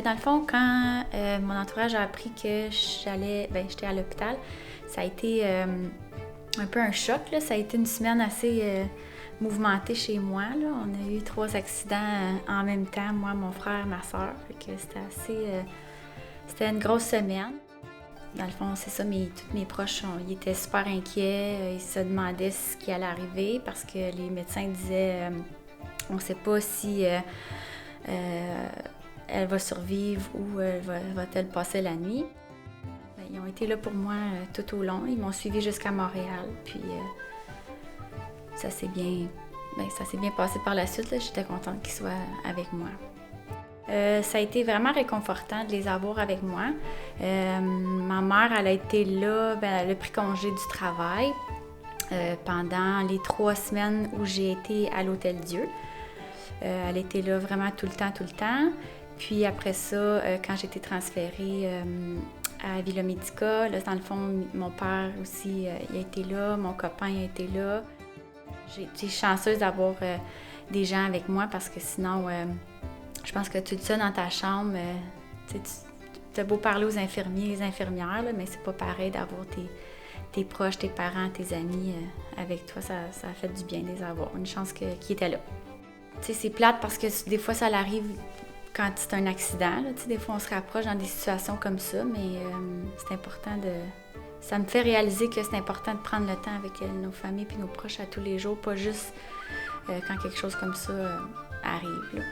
Dans le fond, quand mon entourage a appris que j'étais à l'hôpital, ça a été un peu un choc, là. Ça a été une semaine assez mouvementée chez moi, là. On a eu 3 accidents en même temps, moi, mon frère, ma soeur. Fait que c'était une grosse semaine. Dans le fond, c'est ça, tous mes proches, ils étaient super inquiets. Ils se demandaient ce qui allait arriver parce que les médecins disaient on ne sait pas si elle va survivre ou va-t-elle passer la nuit. Ils ont été là pour moi tout au long. Ils m'ont suivi jusqu'à Montréal. Puis ça s'est bien passé par la suite. Là. J'étais contente qu'ils soient avec moi. Ça a été vraiment réconfortant de les avoir avec moi. Ma mère, elle a été là, elle a pris congé du travail pendant les 3 semaines où j'ai été à l'Hôtel-Dieu. Elle était là vraiment tout le temps. Puis après ça, quand j'ai été transférée à Villa Medica, là, dans le fond, mon père aussi, il a été là, mon copain a été là. J'ai été chanceuse d'avoir des gens avec moi parce que sinon, je pense que tout ça dans ta chambre, tu as beau parler aux infirmiers, les infirmières, là, mais c'est pas pareil d'avoir tes proches, tes parents, tes amis avec toi. Ça a fait du bien de les avoir. Une chance qu'ils étaient là. T'sais, c'est plate parce que des fois, ça arrive quand c'est un accident. Là, des fois, on se rapproche dans des situations comme ça, mais c'est important Ça me fait réaliser que c'est important de prendre le temps avec nos familles et nos proches à tous les jours, pas juste quand quelque chose comme ça arrive. Là.